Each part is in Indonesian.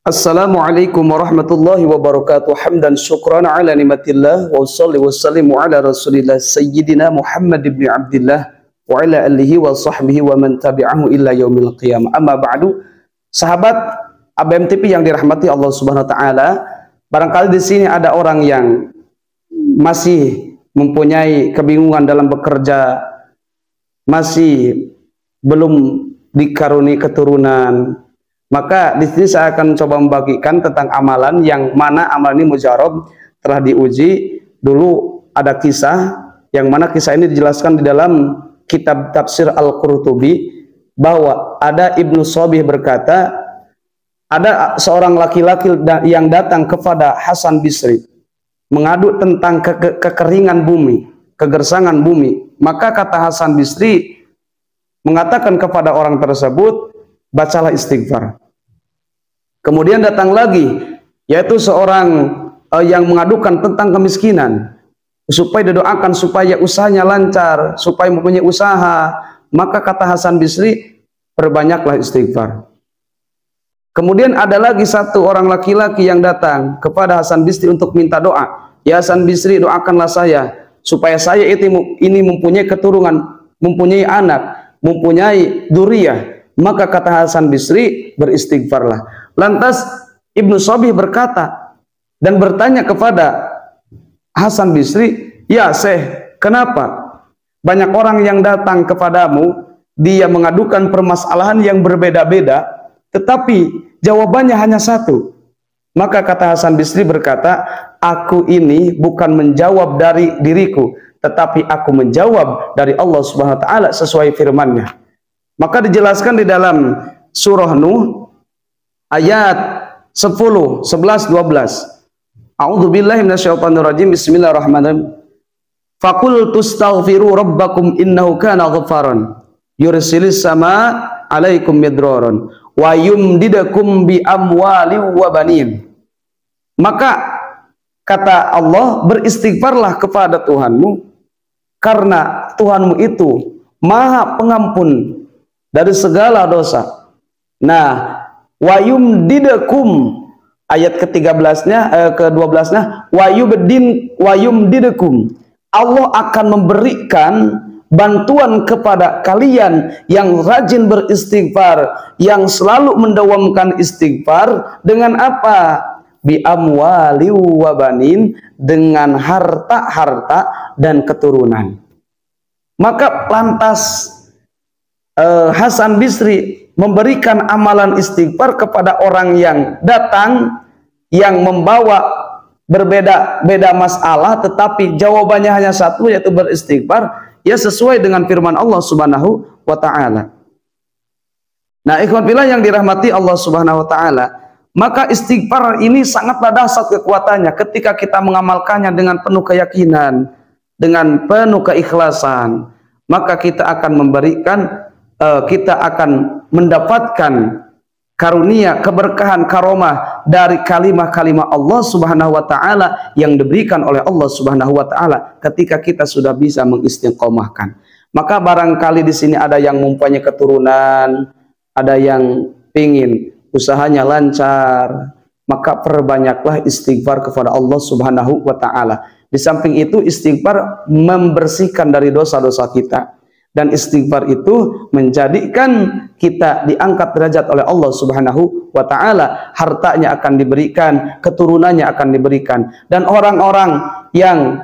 Assalamualaikum warahmatullahi wabarakatuh. Hamdan syukran ala nimatillah wa usalli wa sallimu ala rasulillah sayyidina Muhammad ibn Abdillah wa ala alihi wa sahbihi wa man tabi'ahu illa yaumil qiyamah. Amma ba'du. Sahabat ABM TV yang dirahmati Allah Subhanahu wa taala, barangkali di sini ada orang yang masih mempunyai kebingungan dalam bekerja, masih belum dikaruniai keturunan. Maka di sini saya akan coba membagikan tentang amalan yang mana amalan ini mujarab, telah diuji. Dulu ada kisah yang mana kisah ini dijelaskan di dalam kitab tafsir Al-Qurtubi, bahwa ada Ibnu Sobih berkata, ada seorang laki-laki yang datang kepada Hasan Bisri mengadu tentang kekeringan bumi, kegersangan bumi. Maka kata Hasan Bisri mengatakan kepada orang tersebut, bacalah istighfar. Kemudian datang lagi, yaitu seorang yang mengadukan tentang kemiskinan, supaya didoakan supaya usahanya lancar, supaya mempunyai usaha. Maka kata Hasan Bisri, perbanyaklah istighfar. Kemudian ada lagi satu orang laki-laki yang datang kepada Hasan Bisri untuk minta doa. Ya Hasan Bisri, doakanlah saya supaya saya ini mempunyai keturunan, mempunyai anak, mempunyai dzurriyyah. Maka kata Hasan Bisri, beristighfarlah. Lantas Ibnu Sobih berkata dan bertanya kepada Hasan Bisri, ya Syekh, kenapa banyak orang yang datang kepadamu, dia mengadukan permasalahan yang berbeda-beda, tetapi jawabannya hanya satu? Maka kata Hasan Bisri berkata, aku ini bukan menjawab dari diriku, tetapi aku menjawab dari Allah Subhanahu wa taala sesuai firman-Nya. Maka dijelaskan di dalam surah Nuh ayat 10, 11, 12. A'udzubillahi minasyaitonirrajim. Bismillahirrahmanirrahim. Faqul tustaghfiru rabbakum innahu kana ghafaran yursilis sama 'alaikum midraran wa yumdidakum bi amwali wa banin. Maka kata Allah, beristighfarlah kepada Tuhanmu, karena Tuhanmu itu Maha Pengampun dari segala dosa. Nah, wa yumdidakum, ayat ke-13-nya, ke-12-nya, wa yumdidakum, Allah akan memberikan bantuan kepada kalian yang rajin beristighfar, yang selalu mendawamkan istighfar. Dengan apa? Bi amwali wa banin, dengan harta-harta dan keturunan. Maka lantas Hasan Bisri memberikan amalan istighfar kepada orang yang datang, yang membawa berbeda-beda masalah, tetapi jawabannya hanya satu, yaitu beristighfar. Ya, sesuai dengan firman Allah Subhanahu wa taala. Nah, ikhwan fillah yang dirahmati Allah Subhanahu wa taala, maka istighfar ini sangatlah dahsyat kekuatannya ketika kita mengamalkannya dengan penuh keyakinan, dengan penuh keikhlasan. Maka kita akan kita akan mendapatkan karunia, keberkahan, karomah dari kalimah-kalimah Allah Subhanahu wa taala yang diberikan oleh Allah Subhanahu wa taala ketika kita sudah bisa mengistiqomahkan. Maka barangkali di sini ada yang mempunyai keturunan, ada yang ingin usahanya lancar, maka perbanyaklah istighfar kepada Allah Subhanahu wa taala. Di samping itu, istighfar membersihkan dari dosa-dosa kita. Dan istighfar itu menjadikan kita diangkat derajat oleh Allah Subhanahu wa taala. Hartanya akan diberikan, keturunannya akan diberikan, dan orang-orang yang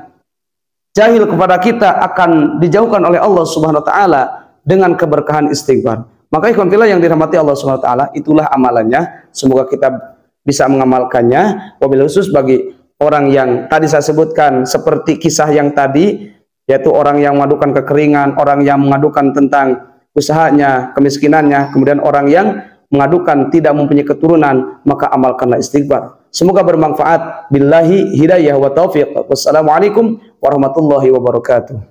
jahil kepada kita akan dijauhkan oleh Allah Subhanahu wa taala dengan keberkahan istighfar. Maka ikhwan fillah yang dirahmati Allah Subhanahu wa taala, itulah amalannya. Semoga kita bisa mengamalkannya. Wabil khusus bagi orang yang tadi saya sebutkan, seperti kisah yang tadi, yaitu orang yang mengadukan kekeringan, orang yang mengadukan tentang usahanya, kemiskinannya, kemudian orang yang mengadukan tidak mempunyai keturunan, maka amalkanlah istighfar. Semoga bermanfaat. Billahi hidayah wa taufiq. Wassalamualaikum warahmatullahi wabarakatuh.